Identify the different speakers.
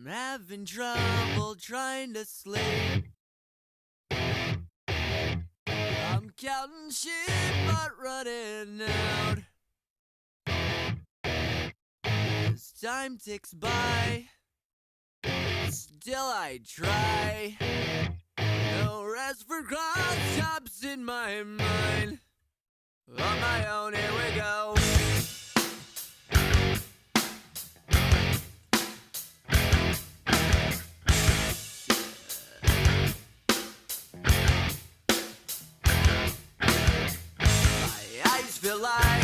Speaker 1: I'm having trouble trying to sleep. I'm counting sheep but running out. As time ticks by, still I try. No rest for cross-tops in my mind. On my own, here we go. My eyes feel like